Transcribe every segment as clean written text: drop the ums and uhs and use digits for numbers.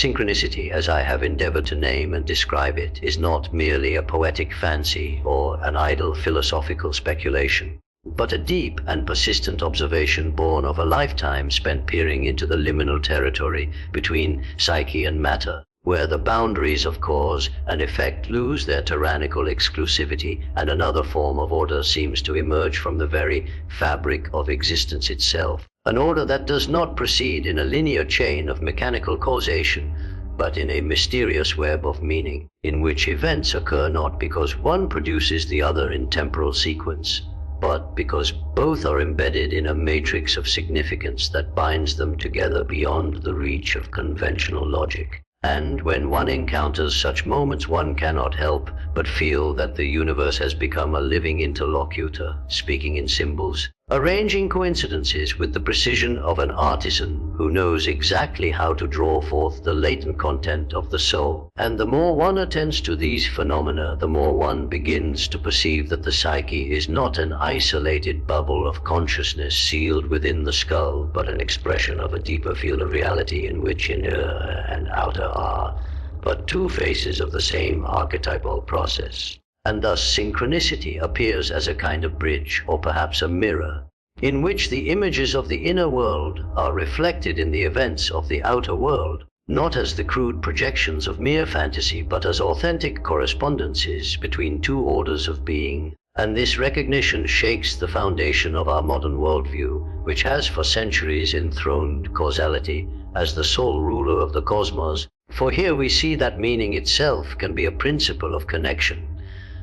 Synchronicity, as I have endeavored to name and describe it, is not merely a poetic fancy or an idle philosophical speculation, but a deep and persistent observation born of a lifetime spent peering into the liminal territory between psyche and matter, where the boundaries of cause and effect lose their tyrannical exclusivity and another form of order seems to emerge from the very fabric of existence itself. An order that does not proceed in a linear chain of mechanical causation, but in a mysterious web of meaning, in which events occur not because one produces the other in temporal sequence, but because both are embedded in a matrix of significance that binds them together beyond the reach of conventional logic. And when one encounters such moments, one cannot help but feel that the universe has become a living interlocutor, speaking in symbols, arranging coincidences with the precision of an artisan who knows exactly how to draw forth the latent content of the soul. And the more one attends to these phenomena, the more one begins to perceive that the psyche is not an isolated bubble of consciousness sealed within the skull, but an expression of a deeper field of reality in which inner and outer are but two faces of the same archetypal process. And thus synchronicity appears as a kind of bridge, or perhaps a mirror, in which the images of the inner world are reflected in the events of the outer world, not as the crude projections of mere fantasy, but as authentic correspondences between two orders of being. And this recognition shakes the foundation of our modern worldview, which has for centuries enthroned causality as the sole ruler of the cosmos. For here we see that meaning itself can be a principle of connection,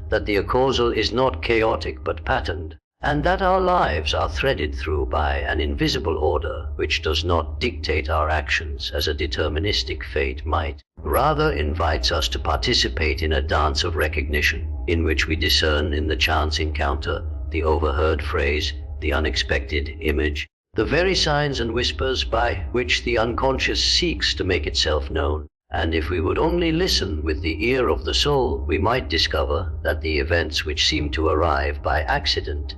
that the causal is not chaotic but patterned, and that our lives are threaded through by an invisible order which does not dictate our actions as a deterministic fate might, rather invites us to participate in a dance of recognition in which we discern in the chance encounter, the overheard phrase, the unexpected image, the very signs and whispers by which the unconscious seeks to make itself known. And if we would only listen with the ear of the soul, we might discover that the events which seem to arrive by accident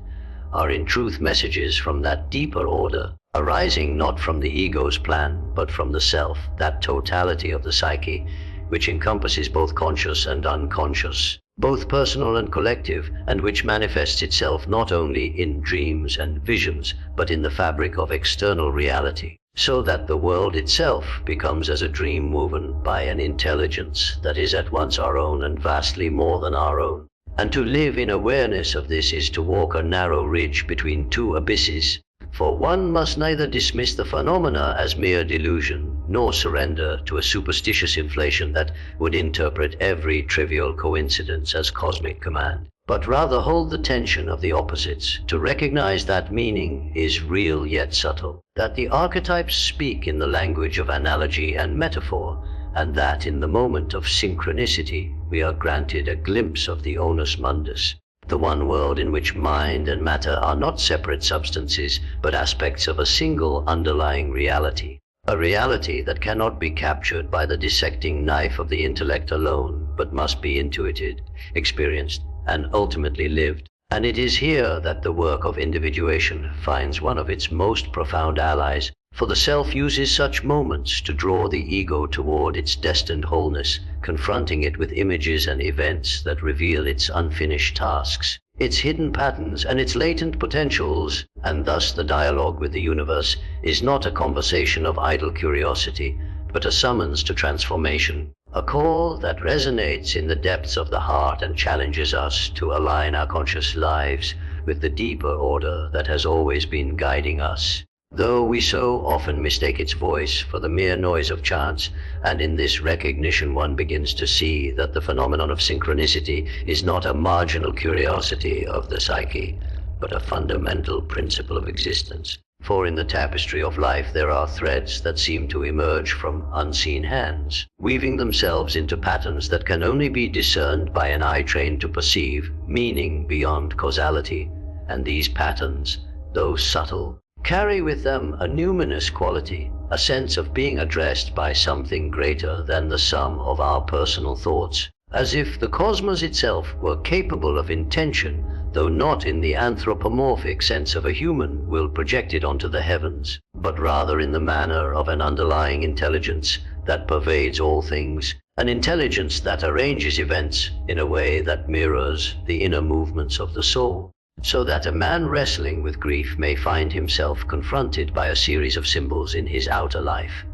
are in truth messages from that deeper order, arising not from the ego's plan, but from the self, that totality of the psyche, which encompasses both conscious and unconscious, both personal and collective, and which manifests itself not only in dreams and visions, but in the fabric of external reality, so that the world itself becomes as a dream woven by an intelligence that is at once our own and vastly more than our own. And to live in awareness of this is to walk a narrow ridge between two abysses, for one must neither dismiss the phenomena as mere delusion, nor surrender to a superstitious inflation that would interpret every trivial coincidence as cosmic command, but rather hold the tension of the opposites, to recognize that meaning is real yet subtle, that the archetypes speak in the language of analogy and metaphor, and that in the moment of synchronicity we are granted a glimpse of the onus mundus, the one world in which mind and matter are not separate substances, but aspects of a single underlying reality, a reality that cannot be captured by the dissecting knife of the intellect alone, but must be intuited, experienced, and ultimately lived. And it is here that the work of individuation finds one of its most profound allies, for the self uses such moments to draw the ego toward its destined wholeness, confronting it with images and events that reveal its unfinished tasks, its hidden patterns, and its latent potentials. And thus the dialogue with the universe is not a conversation of idle curiosity, but a summons to transformation, a call that resonates in the depths of the heart and challenges us to align our conscious lives with the deeper order that has always been guiding us, though we so often mistake its voice for the mere noise of chance. And in this recognition one begins to see that the phenomenon of synchronicity is not a marginal curiosity of the psyche, but a fundamental principle of existence. For in the tapestry of life there are threads that seem to emerge from unseen hands, weaving themselves into patterns that can only be discerned by an eye trained to perceive meaning beyond causality. And these patterns, though subtle, carry with them a numinous quality, a sense of being addressed by something greater than the sum of our personal thoughts, as if the cosmos itself were capable of intention, though not in the anthropomorphic sense of a human will projected onto the heavens, but rather in the manner of an underlying intelligence that pervades all things, an intelligence that arranges events in a way that mirrors the inner movements of the soul, so that a man wrestling with grief may find himself confronted by a series of symbols in his outer life.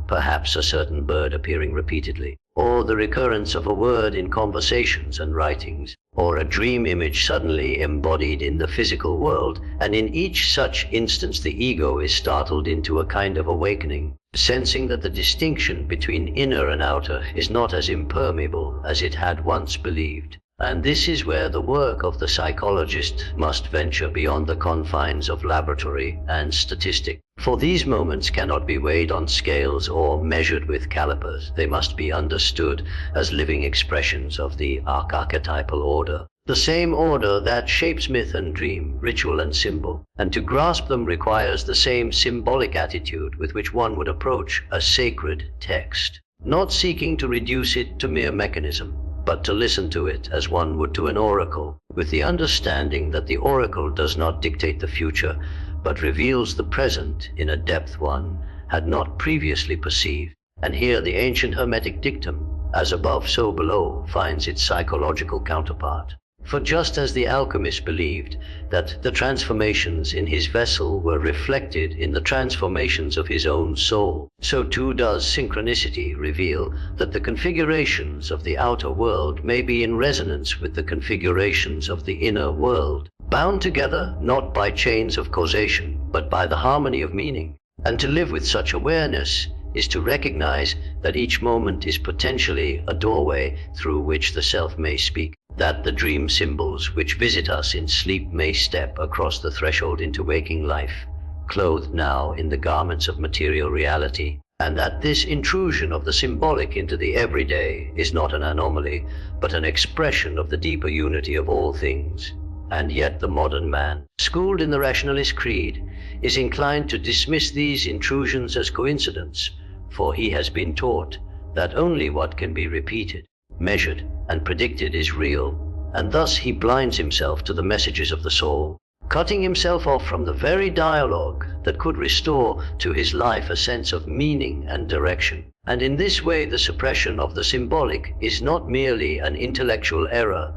Perhaps a certain bird appearing repeatedly, or the recurrence of a word in conversations and writings, or a dream image suddenly embodied in the physical world, and in each such instance the ego is startled into a kind of awakening, sensing that the distinction between inner and outer is not as impermeable as it had once believed. And this is where the work of the psychologist must venture beyond the confines of laboratory and statistic. For these moments cannot be weighed on scales or measured with calipers. They must be understood as living expressions of the archetypal order, the same order that shapes myth and dream, ritual and symbol. And to grasp them requires the same symbolic attitude with which one would approach a sacred text, not seeking to reduce it to mere mechanism, but to listen to it as one would to an oracle, with the understanding that the oracle does not dictate the future, but reveals the present in a depth one had not previously perceived. And here the ancient Hermetic dictum, as above so below, finds its psychological counterpart. For just as the alchemist believed that the transformations in his vessel were reflected in the transformations of his own soul, so too does synchronicity reveal that the configurations of the outer world may be in resonance with the configurations of the inner world, bound together not by chains of causation, but by the harmony of meaning. And to live with such awareness is to recognize that each moment is potentially a doorway through which the self may speak, that the dream symbols which visit us in sleep may step across the threshold into waking life, clothed now in the garments of material reality, and that this intrusion of the symbolic into the everyday is not an anomaly, but an expression of the deeper unity of all things. And yet the modern man, schooled in the rationalist creed, is inclined to dismiss these intrusions as coincidence, for he has been taught that only what can be repeated, measured, and predicted is real, and thus he blinds himself to the messages of the soul, cutting himself off from the very dialogue that could restore to his life a sense of meaning and direction. And in this way the suppression of the symbolic is not merely an intellectual error,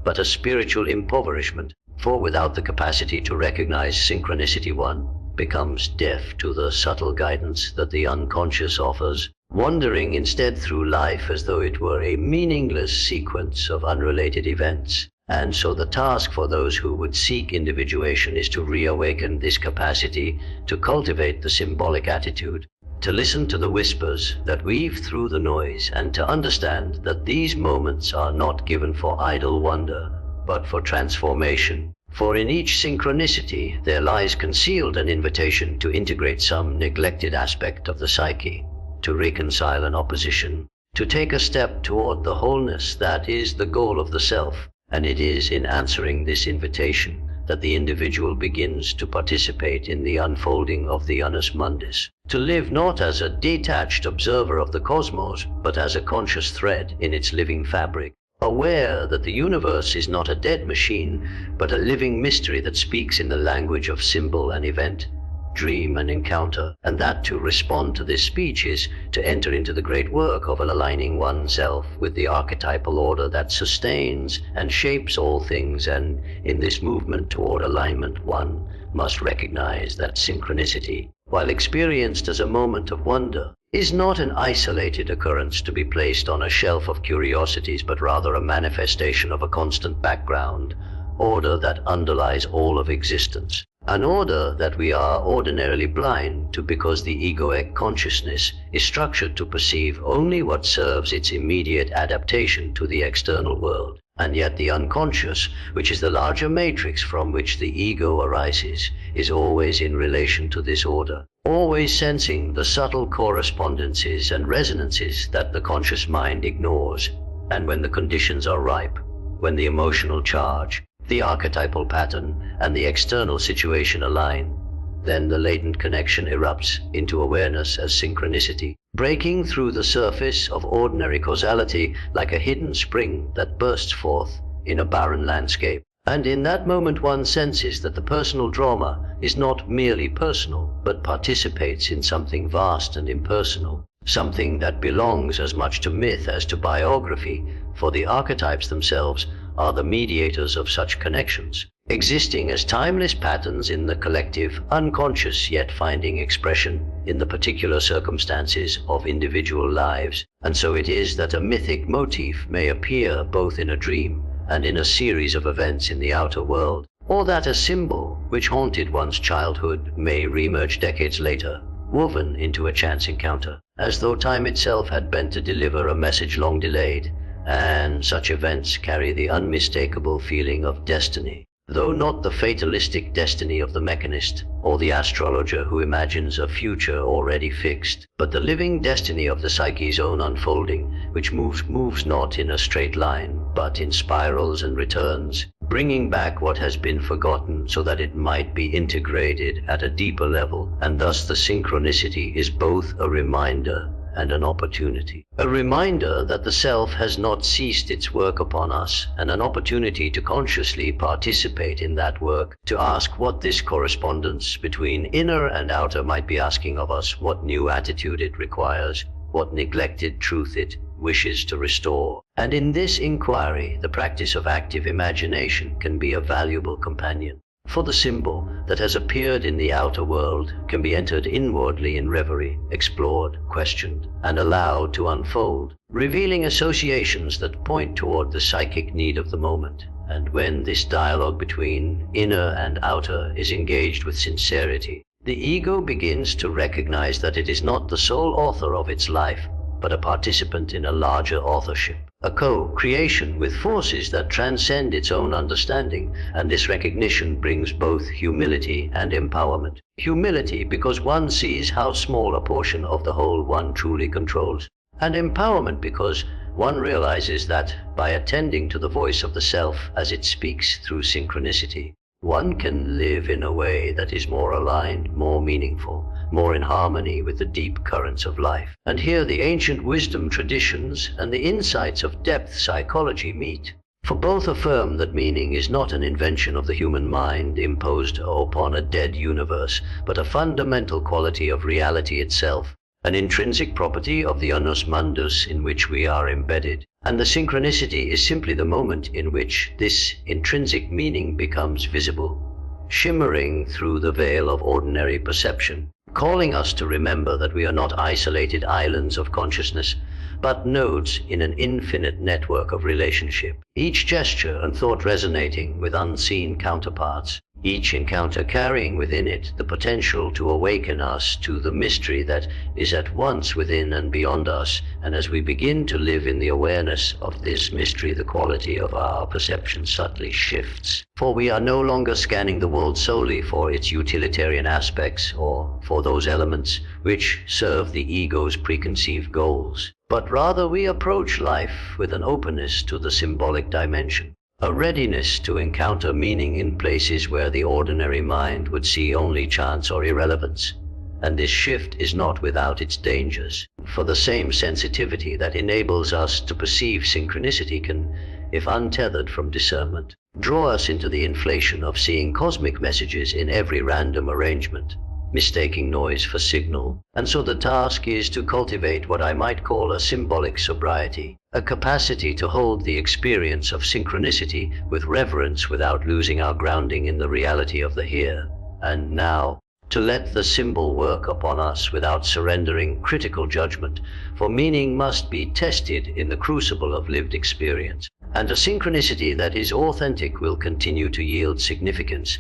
but a spiritual impoverishment, for without the capacity to recognize synchronicity one becomes deaf to the subtle guidance that the unconscious offers, wandering instead through life as though it were a meaningless sequence of unrelated events. And so the task for those who would seek individuation is to reawaken this capacity to cultivate the symbolic attitude, to listen to the whispers that weave through the noise, and to understand that these moments are not given for idle wonder, but for transformation. For in each synchronicity there lies concealed an invitation to integrate some neglected aspect of the psyche, to reconcile an opposition, to take a step toward the wholeness that is the goal of the self. And it is in answering this invitation that the individual begins to participate in the unfolding of the annus mundis, to live not as a detached observer of the cosmos, but as a conscious thread in its living fabric, aware that the universe is not a dead machine, but a living mystery that speaks in the language of symbol and event, dream and encounter, and that to respond to this speech is to enter into the great work of aligning oneself with the archetypal order that sustains and shapes all things. And in this movement toward alignment, one must recognize that synchronicity, while experienced as a moment of wonder, is not an isolated occurrence to be placed on a shelf of curiosities, but rather a manifestation of a constant background order that underlies all of existence. An order that we are ordinarily blind to, because the egoic consciousness is structured to perceive only what serves its immediate adaptation to the external world. And yet the unconscious, which is the larger matrix from which the ego arises, is always in relation to this order, always sensing the subtle correspondences and resonances that the conscious mind ignores. And when the conditions are ripe, when the emotional charge, the archetypal pattern, and the external situation align, then the latent connection erupts into awareness as synchronicity, breaking through the surface of ordinary causality like a hidden spring that bursts forth in a barren landscape. And in that moment one senses that the personal drama is not merely personal, but participates in something vast and impersonal, something that belongs as much to myth as to biography, for the archetypes themselves are the mediators of such connections, existing as timeless patterns in the collective unconscious, yet finding expression in the particular circumstances of individual lives. And so it is that a mythic motif may appear both in a dream and in a series of events in the outer world, or that a symbol which haunted one's childhood may reemerge decades later, woven into a chance encounter, as though time itself had bent to deliver a message long delayed. And such events carry the unmistakable feeling of destiny, though not the fatalistic destiny of the mechanist or the astrologer who imagines a future already fixed, but the living destiny of the psyche's own unfolding, which moves not in a straight line, but in spirals and returns, bringing back what has been forgotten so that it might be integrated at a deeper level. And thus the synchronicity is both a reminder and an opportunity. A reminder that the self has not ceased its work upon us, and an opportunity to consciously participate in that work, to ask what this correspondence between inner and outer might be asking of us, what new attitude it requires, what neglected truth it wishes to restore. And in this inquiry, the practice of active imagination can be a valuable companion. For the symbol that has appeared in the outer world can be entered inwardly in reverie, explored, questioned, and allowed to unfold, revealing associations that point toward the psychic need of the moment. And when this dialogue between inner and outer is engaged with sincerity, the ego begins to recognize that it is not the sole author of its life, but a participant in a larger authorship, a co-creation with forces that transcend its own understanding. And this recognition brings both humility and empowerment. Humility because one sees how small a portion of the whole one truly controls, and empowerment because one realizes that by attending to the voice of the self as it speaks through synchronicity, one can live in a way that is more aligned, more meaningful, more in harmony with the deep currents of life. And here the ancient wisdom traditions and the insights of depth psychology meet. For both affirm that meaning is not an invention of the human mind imposed upon a dead universe, but a fundamental quality of reality itself, an intrinsic property of the annus mundus in which we are embedded. And the synchronicity is simply the moment in which this intrinsic meaning becomes visible, shimmering through the veil of ordinary perception, calling us to remember that we are not isolated islands of consciousness, but nodes in an infinite network of relationship, each gesture and thought resonating with unseen counterparts, each encounter carrying within it the potential to awaken us to the mystery that is at once within and beyond us. And as we begin to live in the awareness of this mystery, the quality of our perception subtly shifts. For we are no longer scanning the world solely for its utilitarian aspects or for those elements which serve the ego's preconceived goals, but rather we approach life with an openness to the symbolic dimension, a readiness to encounter meaning in places where the ordinary mind would see only chance or irrelevance. And this shift is not without its dangers, for the same sensitivity that enables us to perceive synchronicity can, if untethered from discernment, draw us into the inflation of seeing cosmic messages in every random arrangement, mistaking noise for signal. And so the task is to cultivate what I might call a symbolic sobriety, a capacity to hold the experience of synchronicity with reverence without losing our grounding in the reality of the here and now, to let the symbol work upon us without surrendering critical judgment, for meaning must be tested in the crucible of lived experience. And a synchronicity that is authentic will continue to yield significance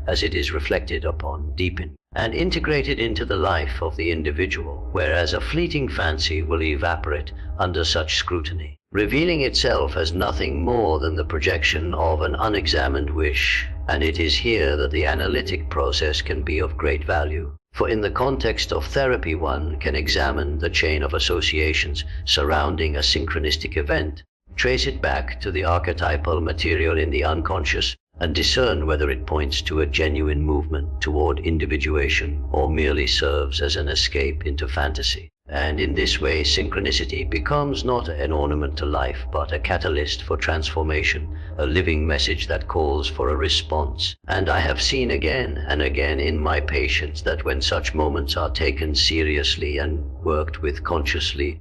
as it is reflected upon, deepened, and integrated into the life of the individual, whereas a fleeting fancy will evaporate under such scrutiny, revealing itself as nothing more than the projection of an unexamined wish. And it is here that the analytic process can be of great value. For in the context of therapy, one can examine the chain of associations surrounding a synchronistic event, trace it back to the archetypal material in the unconscious, and discern whether it points to a genuine movement toward individuation or merely serves as an escape into fantasy. And in this way, synchronicity becomes not an ornament to life, but a catalyst for transformation, a living message that calls for a response. And I have seen again and again in my patients that when such moments are taken seriously and worked with consciously,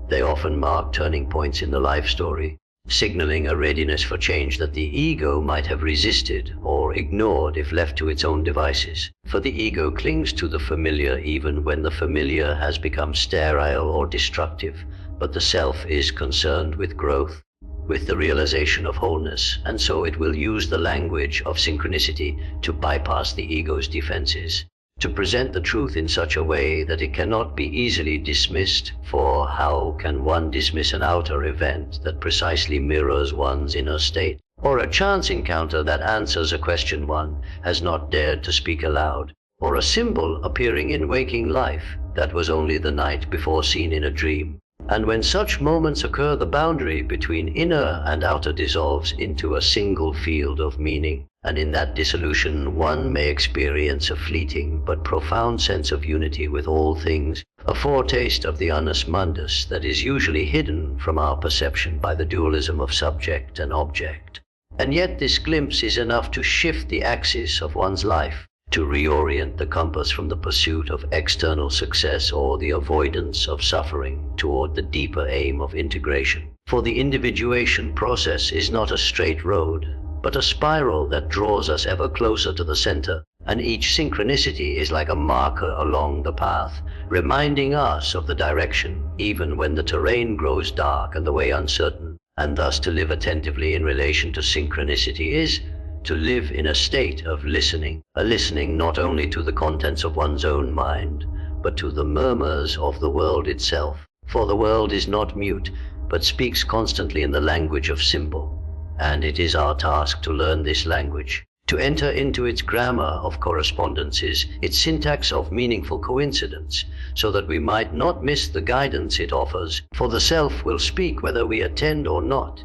they often mark turning points in the life story, signaling a readiness for change that the ego might have resisted or ignored if left to its own devices. For the ego clings to the familiar even when the familiar has become sterile or destructive, but the self is concerned with growth, with the realization of wholeness, and so it will use the language of synchronicity to bypass the ego's defenses, to present the truth in such a way that it cannot be easily dismissed, for how can one dismiss an outer event that precisely mirrors one's inner state, or a chance encounter that answers a question one has not dared to speak aloud, or a symbol appearing in waking life that was only the night before seen in a dream? And when such moments occur, the boundary between inner and outer dissolves into a single field of meaning, and in that dissolution one may experience a fleeting but profound sense of unity with all things, a foretaste of the annus mundus that is usually hidden from our perception by the dualism of subject and object. And yet this glimpse is enough to shift the axis of one's life, to reorient the compass from the pursuit of external success or the avoidance of suffering toward the deeper aim of integration. For the individuation process is not a straight road, but a spiral that draws us ever closer to the center, and each synchronicity is like a marker along the path, reminding us of the direction, even when the terrain grows dark and the way uncertain. And thus to live attentively in relation to synchronicity is to live in a state of listening, a listening not only to the contents of one's own mind, but to the murmurs of the world itself. For the world is not mute, but speaks constantly in the language of symbol, and it is our task to learn this language, to enter into its grammar of correspondences, its syntax of meaningful coincidence, so that we might not miss the guidance it offers, for the self will speak whether we attend or not.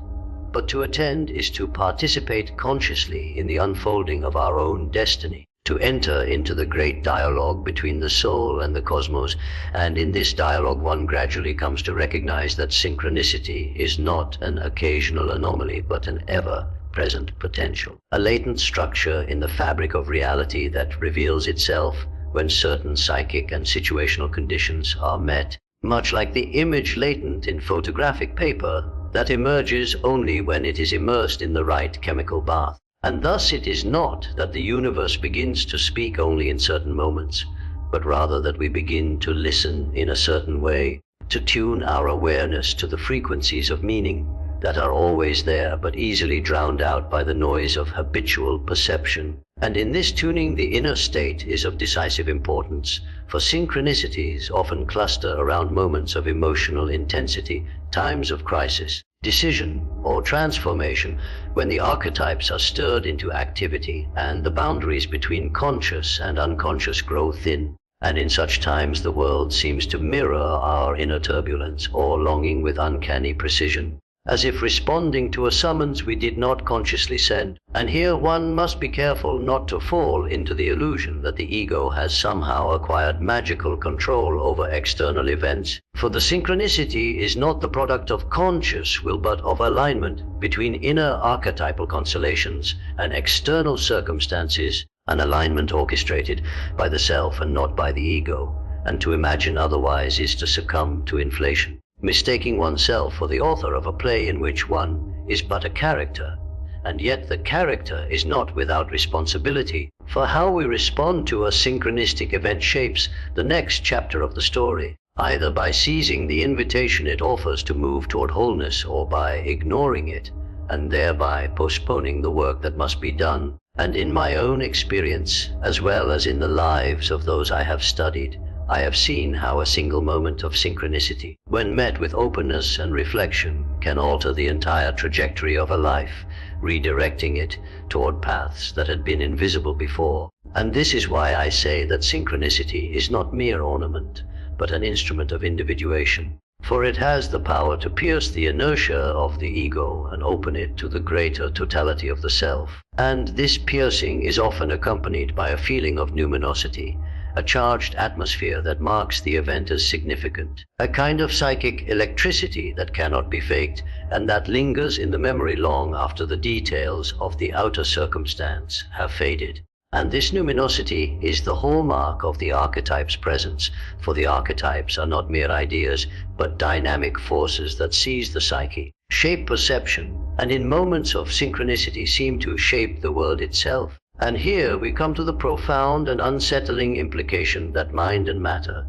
But to attend is to participate consciously in the unfolding of our own destiny, to enter into the great dialogue between the soul and the cosmos, and in this dialogue one gradually comes to recognize that synchronicity is not an occasional anomaly, but an ever-present potential, a latent structure in the fabric of reality that reveals itself when certain psychic and situational conditions are met, much like the image latent in photographic paper that emerges only when it is immersed in the right chemical bath. And thus it is not that the universe begins to speak only in certain moments, but rather that we begin to listen in a certain way, to tune our awareness to the frequencies of meaning that are always there but easily drowned out by the noise of habitual perception. And in this tuning the inner state is of decisive importance, for synchronicities often cluster around moments of emotional intensity, times of crisis, decision, or transformation, when the archetypes are stirred into activity and the boundaries between conscious and unconscious grow thin. And in such times the world seems to mirror our inner turbulence or longing with uncanny precision, as if responding to a summons we did not consciously send. And here one must be careful not to fall into the illusion that the ego has somehow acquired magical control over external events, for the synchronicity is not the product of conscious will but of alignment between inner archetypal constellations and external circumstances, an alignment orchestrated by the self and not by the ego. And to imagine otherwise is to succumb to inflation, mistaking oneself for the author of a play in which one is but a character. And yet the character is not without responsibility, for how we respond to a synchronistic event shapes the next chapter of the story, either by seizing the invitation it offers to move toward wholeness or by ignoring it, and thereby postponing the work that must be done. And in my own experience, as well as in the lives of those I have studied, I have seen how a single moment of synchronicity, when met with openness and reflection, can alter the entire trajectory of a life, redirecting it toward paths that had been invisible before. And this is why I say that synchronicity is not mere ornament, but an instrument of individuation, for it has the power to pierce the inertia of the ego and open it to the greater totality of the self. And this piercing is often accompanied by a feeling of numinosity, a charged atmosphere that marks the event as significant, a kind of psychic electricity that cannot be faked and that lingers in the memory long after the details of the outer circumstance have faded. And this luminosity is the hallmark of the archetype's presence, for the archetypes are not mere ideas, but dynamic forces that seize the psyche, shape perception, and in moments of synchronicity seem to shape the world itself. And here we come to the profound and unsettling implication that mind and matter,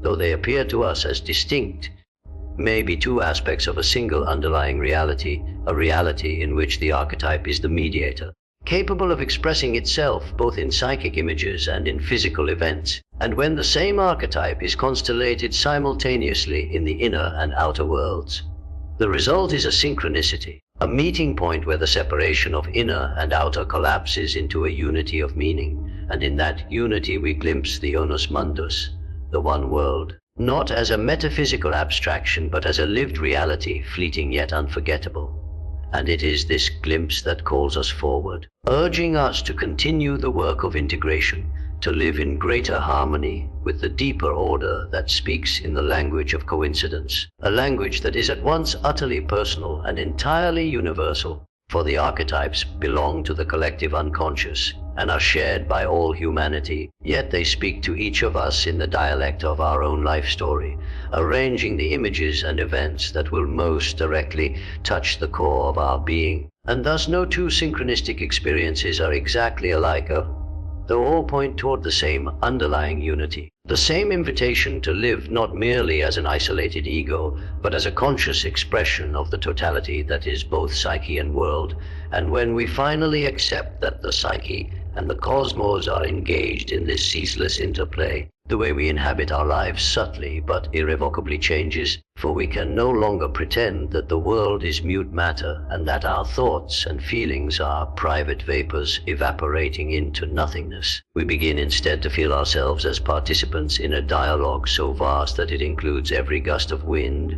though they appear to us as distinct, may be two aspects of a single underlying reality, a reality in which the archetype is the mediator, capable of expressing itself both in psychic images and in physical events. And when the same archetype is constellated simultaneously in the inner and outer worlds, the result is a synchronicity, a meeting point where the separation of inner and outer collapses into a unity of meaning, and in that unity we glimpse the onus mundus, the one world, not as a metaphysical abstraction but as a lived reality, fleeting yet unforgettable. And it is this glimpse that calls us forward, urging us to continue the work of integration, to live in greater harmony with the deeper order that speaks in the language of coincidence, a language that is at once utterly personal and entirely universal, for the archetypes belong to the collective unconscious and are shared by all humanity, yet they speak to each of us in the dialect of our own life story, arranging the images and events that will most directly touch the core of our being. And thus no two synchronistic experiences are exactly alike, though all point toward the same underlying unity, the same invitation to live not merely as an isolated ego, but as a conscious expression of the totality that is both psyche and world. And when we finally accept that the psyche and the cosmos are engaged in this ceaseless interplay, the way we inhabit our lives subtly but irrevocably changes, for we can no longer pretend that the world is mute matter and that our thoughts and feelings are private vapors evaporating into nothingness. We begin instead to feel ourselves as participants in a dialogue so vast that it includes every gust of wind,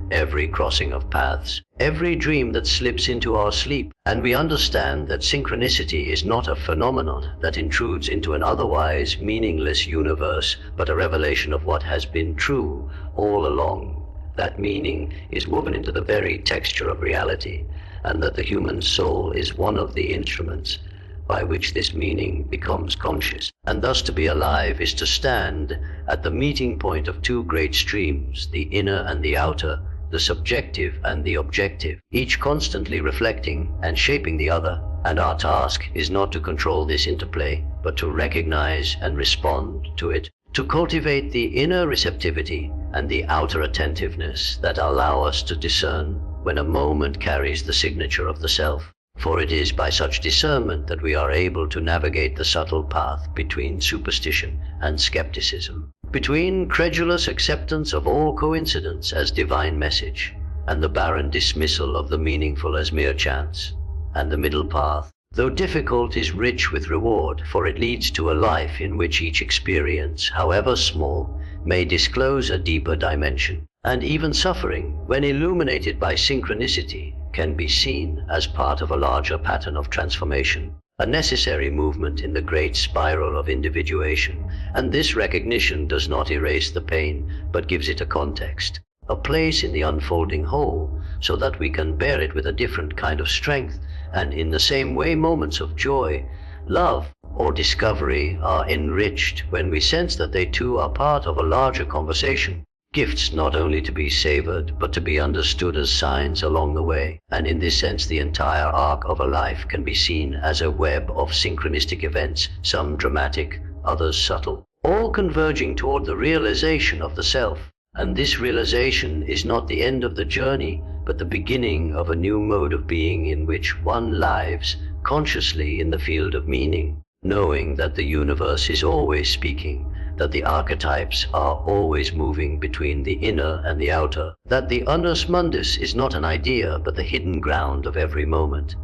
every crossing of paths, every dream that slips into our sleep. And we understand that synchronicity is not a phenomenon that intrudes into an otherwise meaningless universe, but a revelation of what has been true all along. That meaning is woven into the very texture of reality, and that the human soul is one of the instruments by which this meaning becomes conscious. And thus to be alive is to stand at the meeting point of two great streams, the inner and the outer, the subjective and the objective, each constantly reflecting and shaping the other. And our task is not to control this interplay, but to recognize and respond to it, to cultivate the inner receptivity and the outer attentiveness that allow us to discern when a moment carries the signature of the self. For it is by such discernment that we are able to navigate the subtle path between superstition and skepticism, between credulous acceptance of all coincidence as divine message, and the barren dismissal of the meaningful as mere chance. And the middle path, though difficult, is rich with reward, for it leads to a life in which each experience, however small, may disclose a deeper dimension. And even suffering, when illuminated by synchronicity, can be seen as part of a larger pattern of transformation, a necessary movement in the great spiral of individuation. And this recognition does not erase the pain, but gives it a context, a place in the unfolding whole, so that we can bear it with a different kind of strength. And in the same way, moments of joy, love, or discovery are enriched when we sense that they too are part of a larger conversation. Gifts not only to be savored, but to be understood as signs along the way. And in this sense, the entire arc of a life can be seen as a web of synchronistic events, some dramatic, others subtle, all converging toward the realization of the self. And this realization is not the end of the journey, but the beginning of a new mode of being in which one lives consciously in the field of meaning, knowing that the universe is always speaking, that the archetypes are always moving between the inner and the outer, that the annus mundus is not an idea but the hidden ground of every moment.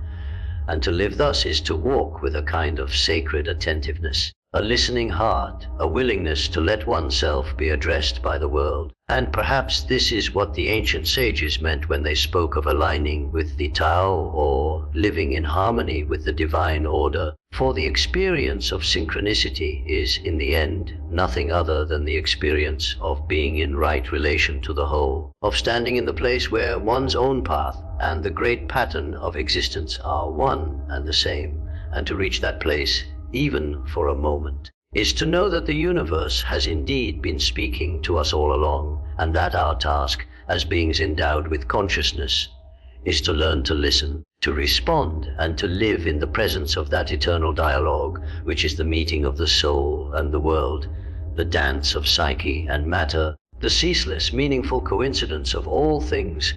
And to live thus is to walk with a kind of sacred attentiveness, a listening heart, a willingness to let oneself be addressed by the world. And perhaps this is what the ancient sages meant when they spoke of aligning with the Tao or living in harmony with the divine order. For the experience of synchronicity is, in the end, nothing other than the experience of being in right relation to the whole, of standing in the place where one's own path and the great pattern of existence are one and the same. And to reach that place, even for a moment, is to know that the universe has indeed been speaking to us all along, and that our task, as beings endowed with consciousness, is to learn to listen, to respond, and to live in the presence of that eternal dialogue, which is the meeting of the soul and the world, the dance of psyche and matter, the ceaseless, meaningful coincidence of all things,